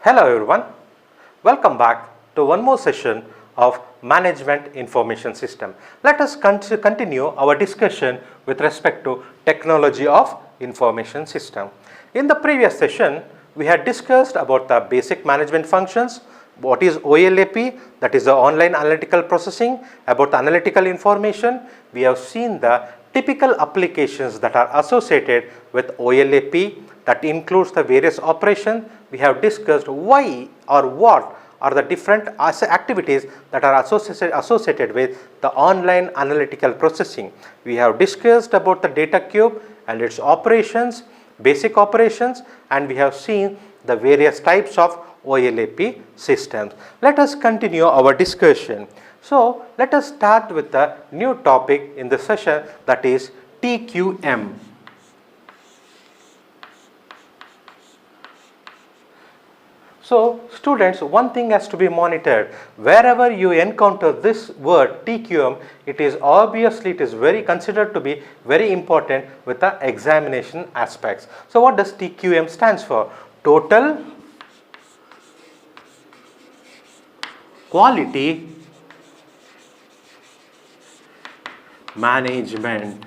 Hello everyone, welcome back to one more session of Management Information System. Let us continue our discussion with respect to technology of information system. In the previous session, we had discussed about the basic management functions, what is OLAP, that is the online analytical processing, about the analytical information. We have seen the typical applications that are associated with OLAP, that includes the various operations. We have discussed why or what are the different activities that are associated with the online analytical processing. We have discussed about the data cube and its operations, basic operations, and we have seen the various types of OLAP systems. Let us continue our discussion. So, let us start with the new topic in the session, that is TQM. So, students, one thing has to be monitored. Wherever you encounter this word TQM, it is very considered to be very important with the examination aspects. So, what does TQM stands for? Total Quality Management.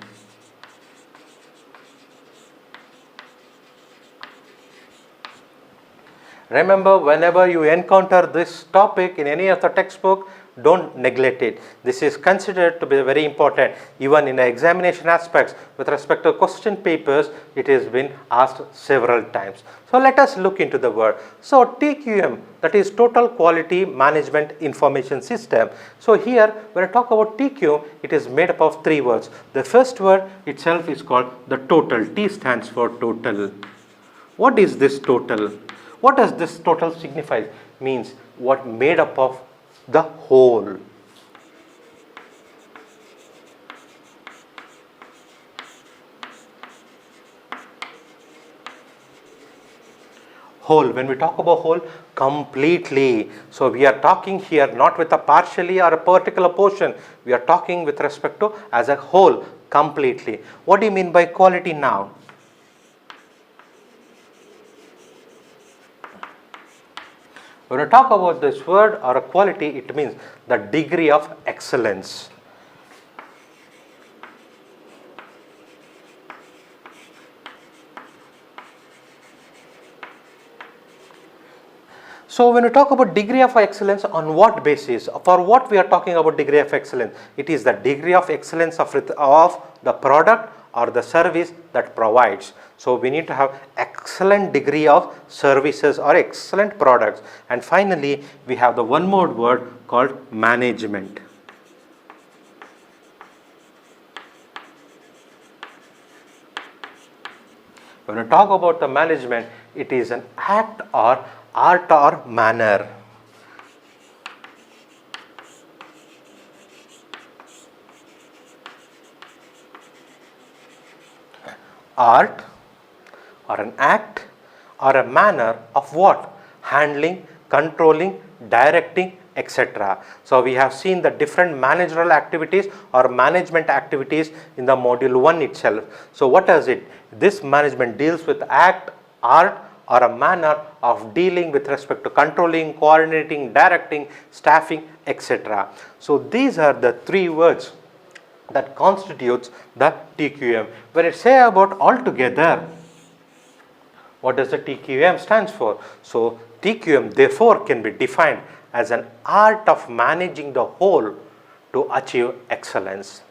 Remember, whenever you encounter this topic in any of the textbook, don't neglect it. This is considered to be very important. Even in the examination aspects with respect to question papers, it has been asked several times. So, let us look into the word. So, TQM, that is Total Quality Management Information System. So, here when I talk about TQM, it is made up of three words. The first word itself is called the total. T stands for total. What is this total? What does this total signify? Means what made up of the whole. Whole, when we talk about whole, completely. So, we are talking here not with a partially or a particular portion, we are talking with respect to as a whole, completely. What do you mean by quality now? When we talk about this word or a quality, it means the degree of excellence. So, when we talk about degree of excellence, on what basis? For what we are talking about degree of excellence? It is the degree of excellence of the product or the service that provides. So, we need to have excellent degree of services or excellent products. And finally, we have the one more word called management. When we talk about the management, it is an act or art or manner. Art or an act or a manner of what? Handling, controlling, directing, etc. So, we have seen the different managerial activities or management activities in the module 1 itself. So, what does it? This management deals with act, art or a manner of dealing with respect to controlling, coordinating, directing, staffing, etc. So, these are the three words that constitutes the TQM. When it say about altogether, what does the TQM stands for? So, TQM therefore can be defined as an art of managing the whole to achieve excellence.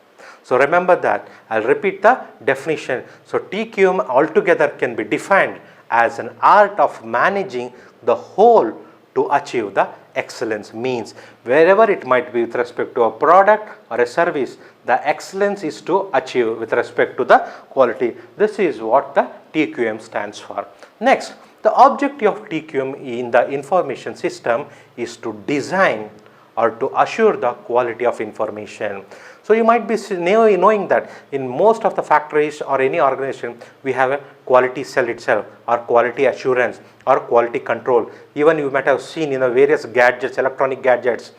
So, remember that. I will repeat the definition. So, TQM altogether can be defined as an art of managing the whole to achieve the excellence. Means wherever it might be with respect to a product or a service, the excellence is to achieve with respect to the quality. This is what the TQM stands for. Next, the objective of TQM in the information system is to design or to assure the quality of information. So, you might be knowing that in most of the factories or any organization, we have a quality cell itself or quality assurance or quality control. Even you might have seen in the various gadgets, electronic gadgets,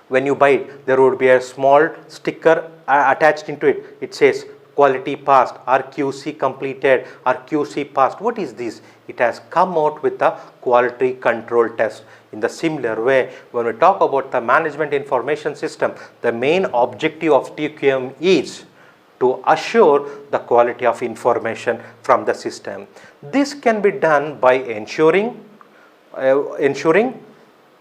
when you buy it, there would be a small sticker attached into it. It says quality passed or QC completed or QC passed. What is this? It has come out with a quality control test. In the similar way, when we talk about the management information system, the main objective of TQM is to assure the quality of information from the system. This can be done by ensuring,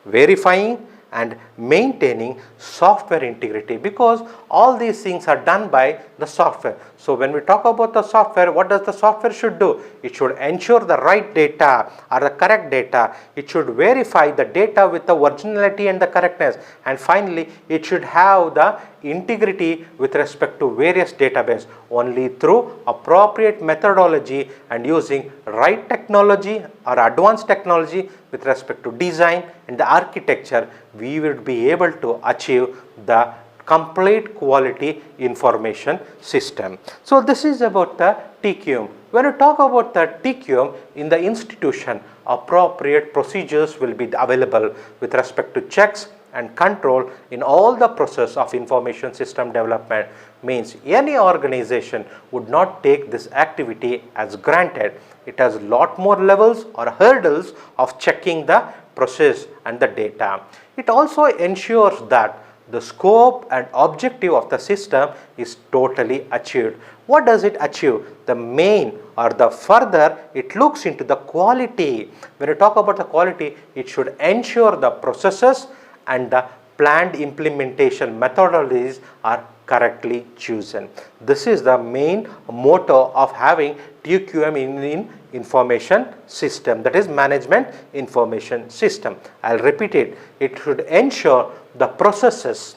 verifying and maintaining software integrity, because all these things are done by the software. So when we talk about the software, what does the software should do? It should ensure the right data or the correct data. It should verify the data with the originality and the correctness, and finally it should have the integrity with respect to various database. Only through appropriate methodology and using right technology or advanced technology with respect to design and the architecture, we will be able to achieve the complete quality information system. So this is about the TQM. When you talk about the TQM in the institution, appropriate procedures will be available with respect to checks and control in all the process of information system development. Means any organization would not take this activity as granted. It has lot more levels or hurdles of checking the process and the data. It also ensures that the scope and objective of the system is totally achieved. What does it achieve? The main or the further, it looks into the quality. When you talk about the quality, it should ensure the processes and the planned implementation methodologies are correctly chosen. This is the main motto of having TQM in information system, that is management information system. I will repeat it. It should ensure the processes,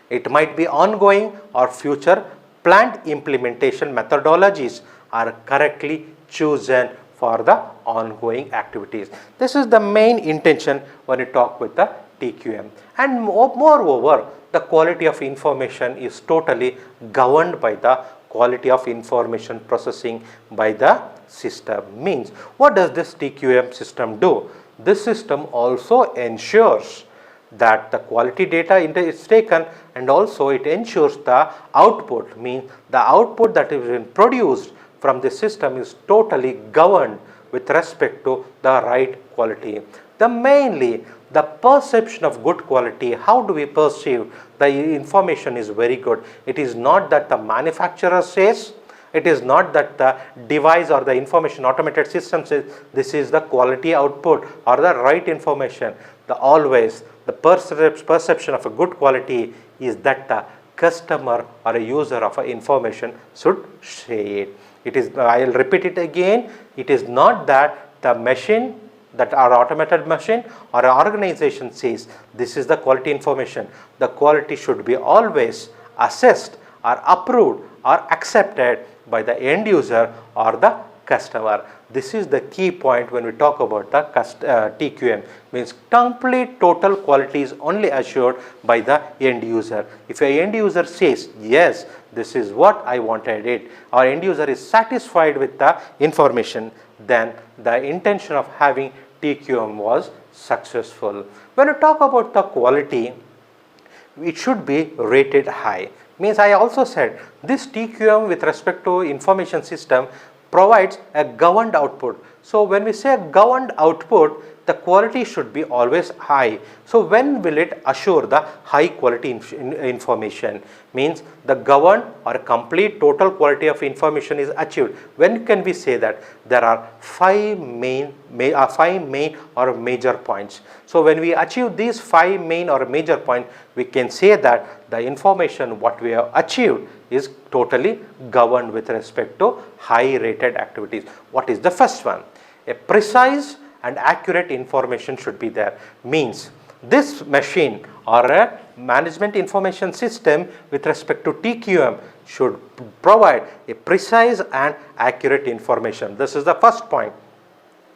it might be ongoing or future planned implementation methodologies are correctly chosen for the ongoing activities. This is the main intention when you talk with the TQM. And moreover, the quality of information is totally governed by the quality of information processing by the system. Means, what does this TQM system do? This system also ensures that the quality data is taken, and also it ensures the output, means the output that is being produced from the system is totally governed with respect to the right quality. Mainly the perception of good quality, how do we perceive the information is very good? It is not that the manufacturer says, it is not that the device or the information automated system says this is the quality output or the right information. Always the perception of a good quality is that the customer or a user of a information should say it. It is, I will repeat it again, it is not that the machine, that our automated machine or an organization says this is the quality information. The quality should be always assessed or approved or accepted by the end user or the customer. This is the key point when we talk about the TQM, means complete total quality is only assured by the end user. If a end user says yes, this is what I wanted it, or end user is satisfied with the information, then the intention of having TQM was successful. When you talk about the quality, it should be rated high. Means I also said this TQM with respect to information system provides a governed output. So when we say a governed output, the quality should be always high. So when will it assure the high quality information? Means the governed or complete total quality of information is achieved. When can we say that? There are five main or major points. So when we achieve these five main or major points, we can say that the information what we have achieved is totally governed with respect to high rated activities. What is the first one? A precise and accurate information should be there. Means this machine or a management information system with respect to TQM should provide a precise and accurate information. This is the first point.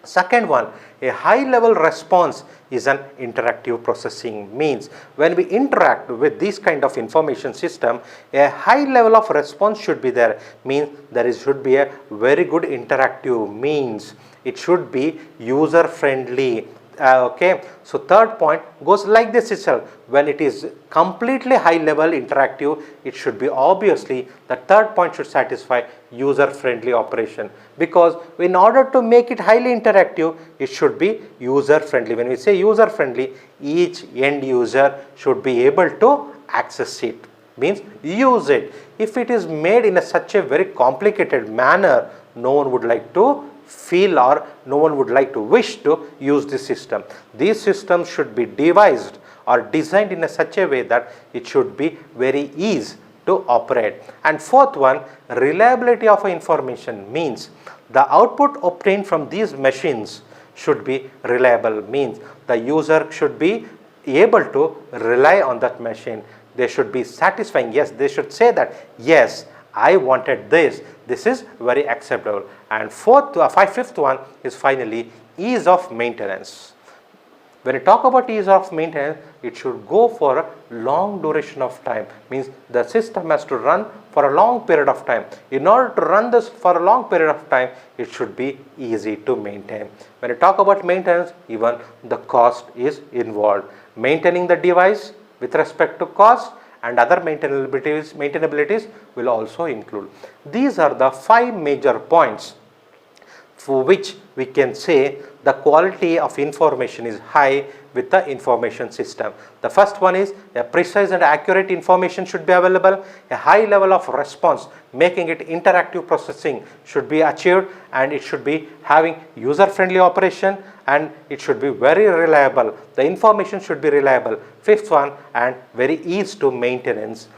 Second one, a high level response is an interactive processing. Means when we interact with this kind of information system, a high level of response should be there. Means there should be a very good interactive, means it should be user friendly. Okay, so third point goes like this itself. When it is completely high level interactive, it should be obviously the third point should satisfy user friendly operation, because in order to make it highly interactive, it should be user friendly. When we say user friendly, each end user should be able to access it, means use it. If it is made in such a very complicated manner, no one would like to feel, or no one would like to wish to use this system. These systems should be devised or designed in such a way that it should be very easy to operate. And fourth one, reliability of information, means the output obtained from these machines should be reliable, means the user should be able to rely on that machine. They should be satisfying. Yes, they should say that yes, I wanted this. This is very acceptable. And fifth one is finally ease of maintenance. When you talk about ease of maintenance, it should go for a long duration of time, means the system has to run for a long period of time. In order to run this for a long period of time, it should be easy to maintain. When you talk about maintenance, even the cost is involved. Maintaining the device with respect to cost and other maintainabilities will also include. These are the 5 major points for which we can say the quality of information is high with the information system. The first one is a precise and accurate information should be available, a high level of response, making it interactive processing should be achieved, and it should be having user friendly operation, and it should be very reliable. The information should be reliable. Fifth one, and very easy to maintenance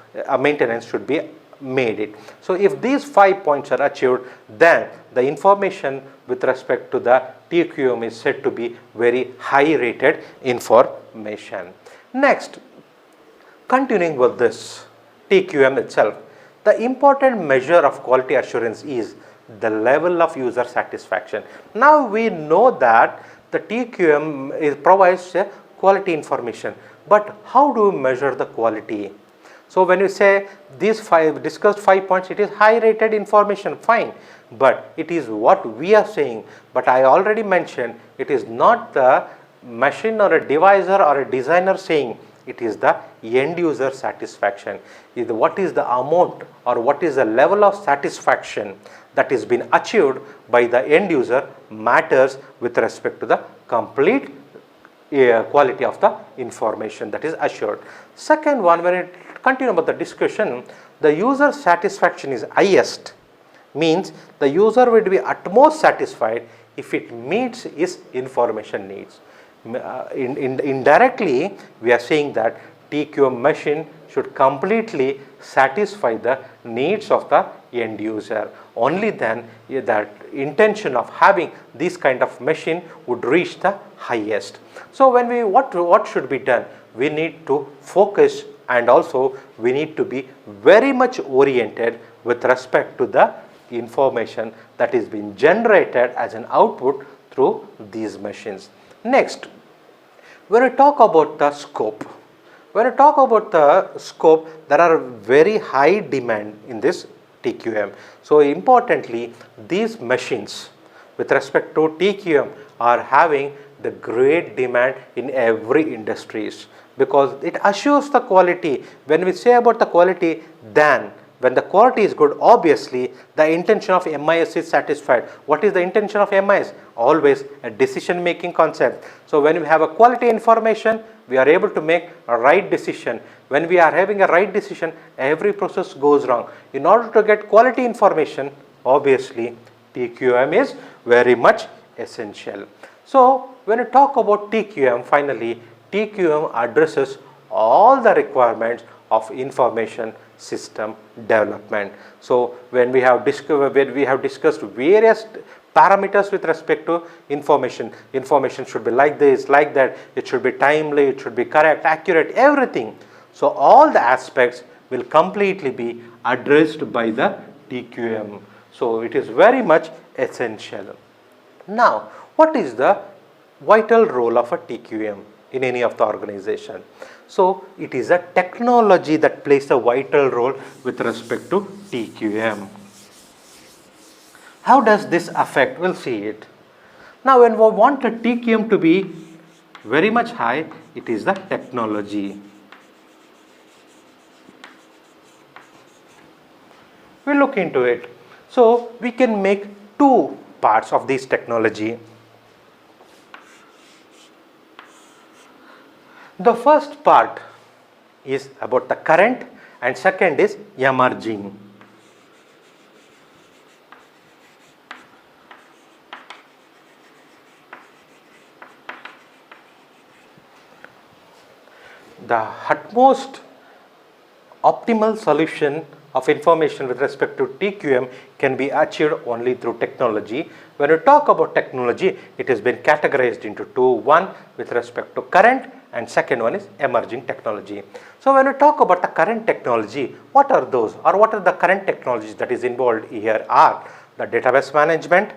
should be made it. So if these 5 points are achieved, then the information with respect to the TQM is said to be very high rated information. Next, continuing with this TQM itself, the important measure of quality assurance is the level of user satisfaction. Now we know that the TQM provides quality information, but how do we measure the quality? So when you say these discussed 5 points, it is high rated information, fine, but it is what we are saying. But I already mentioned, it is not the machine or a deviser or a designer saying, it is the end user satisfaction. What is the amount or what is the level of satisfaction that is been achieved by the end user matters with respect to the complete quality of the information that is assured. Second one, when it continue about the discussion, the user satisfaction is highest, means the user will be at most satisfied if it meets his information needs. Indirectly, we are saying that TQM machine should completely satisfy the needs of the end user. Only then that intention of having this kind of machine would reach the highest. So when we what should be done? We need to focus, and also we need to be very much oriented with respect to the information that is being generated as an output through these machines. Next, when we talk about the scope, there are very high demand in this TQM. So importantly, these machines with respect to TQM are having the great demand in every industries, because it assures the quality. When we say about the quality, then when the quality is good, obviously the intention of MIS is satisfied. What is the intention of MIS? Always a decision making concept. So when we have a quality information, we are able to make a right decision. When we are having a right decision, every process goes wrong. In order to get quality information, obviously TQM is very much essential. So when we talk about TQM, finally TQM addresses all the requirements of information system development. So when we have discussed various parameters with respect to information should be like this, like that, it should be timely, it should be correct, accurate, everything. So all the aspects will completely be addressed by the TQM. So it is very much essential. Now, what is the vital role of a TQM in any of the organization? So it is a technology that plays a vital role with respect to TQM. How does this affect? We'll see it. Now when we want a TQM to be very much high, it is the technology. We look into it. So we can make two parts of this technology. The first part is about the current and second is emerging. The utmost optimal solution of information with respect to TQM can be achieved only through technology. When we talk about technology, it has been categorized into two. One with respect to current and second one is emerging technology. So when we talk about the current technology, what are those or what are the current technologies that is involved here are the database management,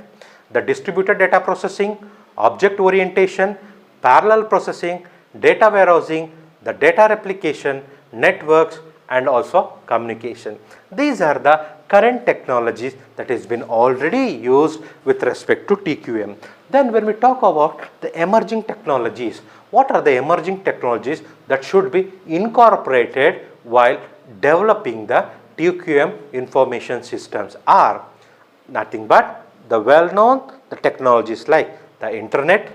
the distributed data processing, object orientation, parallel processing, data warehousing, the data replication, networks and also communication. These are the current technologies that has been already used with respect to TQM. Then when we talk about the emerging technologies, what are the emerging technologies that should be incorporated while developing the TQM information systems are nothing but the well-known the technologies like the internet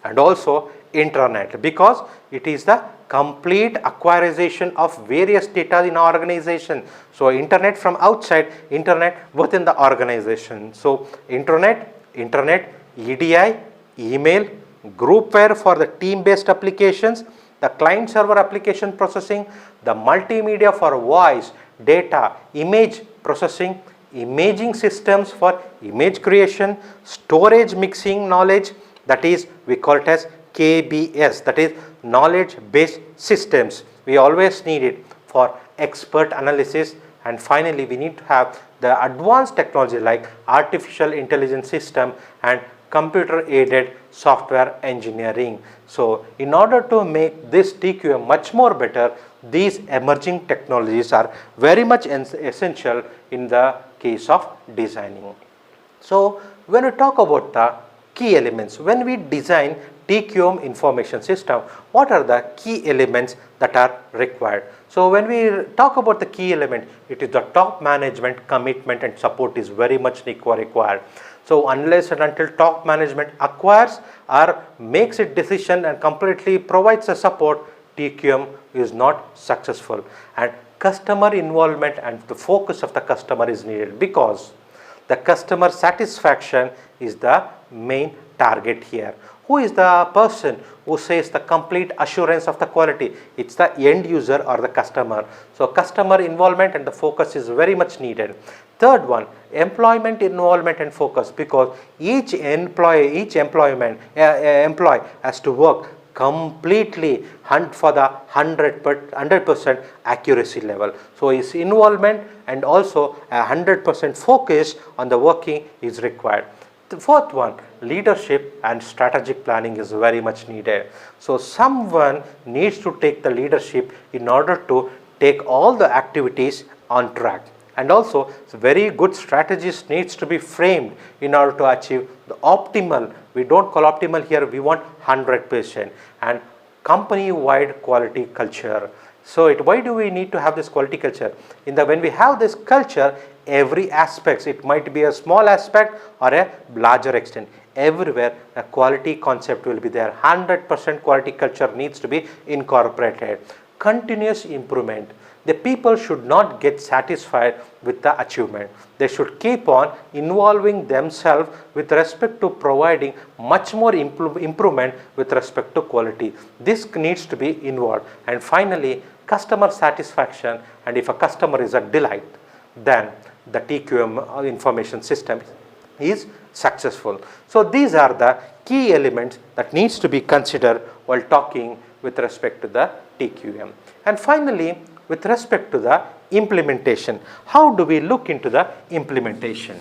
and also intranet, because it is the complete acquirization of various data in our organization. So internet from outside, internet within the organization. So internet, EDI, email, groupware for the team-based applications, the client server application processing, the multimedia for voice, data, image processing, imaging systems for image creation, storage mixing knowledge, that is we call it as KBS, that is knowledge based systems. We always need it for expert analysis, and finally we need to have the advanced technology like artificial intelligence system and computer aided software engineering. So in order to make this TQM much more better, these emerging technologies are very much essential in the case of designing. So when we talk about the key elements, when we design TQM information system, what are the key elements that are required? So when we talk about the key element, it is the top management commitment and support is very much required. So unless and until top management acquires or makes a decision and completely provides the support, TQM is not successful, and customer involvement and the focus of the customer is needed, because the customer satisfaction is the main target here. Who is the person who says the complete assurance of the quality? It's the end user or the customer. So customer involvement and the focus is very much needed. Third one, employment involvement and focus, because each employee has to work completely for the 100% accuracy level. So his involvement and also 100% focus on the working is required. The fourth one, leadership and strategic planning is very much needed. So someone needs to take the leadership in order to take all the activities on track, and also very good strategies needs to be framed in order to achieve the optimal. We don't call optimal here, we want 100% and company wide quality culture. So why do we need to have this quality culture? When we have this culture, every aspects, it might be a small aspect or a larger extent, everywhere a quality concept will be there. 100% quality culture needs to be incorporated. Continuous improvement. The people should not get satisfied with the achievement. They should keep on involving themselves with respect to providing much more improvement with respect to quality. This needs to be involved. And finally, customer satisfaction, and if a customer is a delight, then the TQM information system is successful. So these are the key elements that needs to be considered while talking with respect to the TQM. And finally, with respect to the implementation, how do we look into the implementation?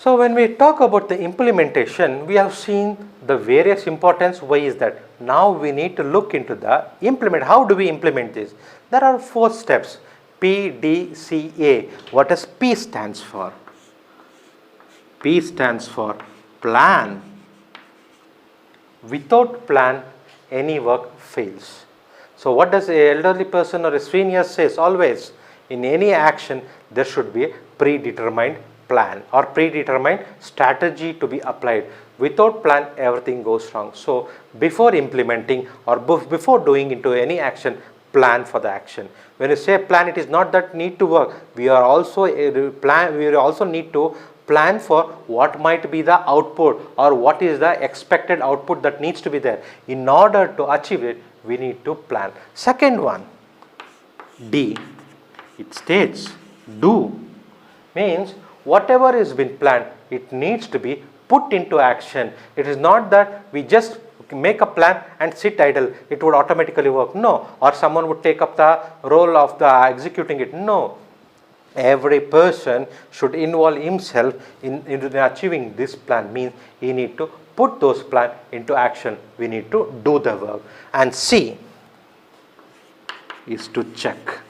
So when we talk about the implementation, we have seen the various importance. Why is that? Now we need to look into the implement. How do we implement this? There are 4 steps. PDCA. What does P stands for? P stands for plan. Without plan, any work fails. So what does a elderly person or a senior says? Always in any action there should be a predetermined plan or predetermined strategy to be applied. Without plan, everything goes wrong. So before implementing or before doing into any action, plan for the action. When you say plan, it is not that need to work. We are also we also need to plan for what might be the output or what is the expected output that needs to be there. In order to achieve it, we need to plan. Second one, D, it states do, means whatever has been planned, it needs to be put into action. It is not that we just make a plan and sit idle, it would automatically work. No, or someone would take up the role of the executing it. No, every person should involve himself in achieving this plan, means he need to put those plan into action. We need to do the work. And C is to check.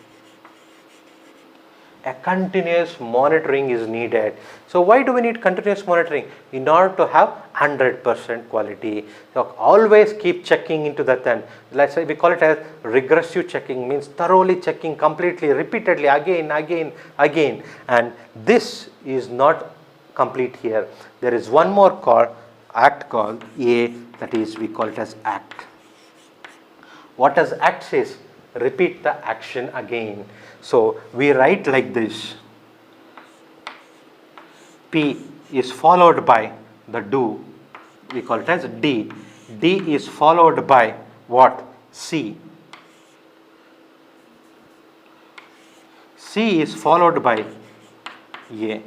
A continuous monitoring is needed. So why do we need continuous monitoring? In order to have 100% quality. So always keep checking into that end. Let's say we call it as regressive checking, means thoroughly checking completely, repeatedly, again. And this is not complete here. There is one more act called A, that is we call it as act. What does act says? Repeat the action again. So we write like this. P is followed by the do. We call it as D. D is followed by what? C. C is followed by A.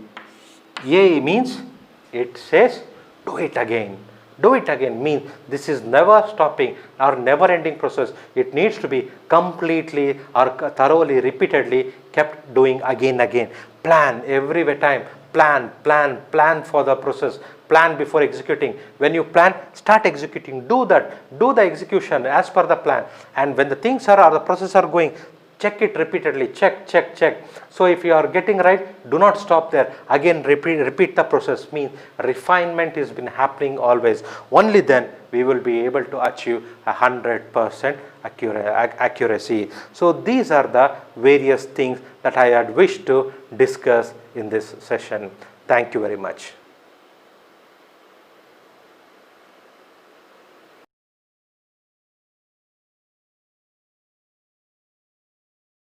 A means it says do it again. Do it again means this is never stopping or never ending process. It needs to be completely or thoroughly, repeatedly kept doing again. Plan every time. Plan for the process. Plan before executing. When you plan, start executing. Do that. Do the execution as per the plan. And when the things are or the process are going, check it repeatedly. Check. So if you are getting right, do not stop there. Again, repeat the process. Means refinement has been happening always. Only then we will be able to achieve 100% accuracy. So these are the various things that I had wished to discuss in this session. Thank you very much.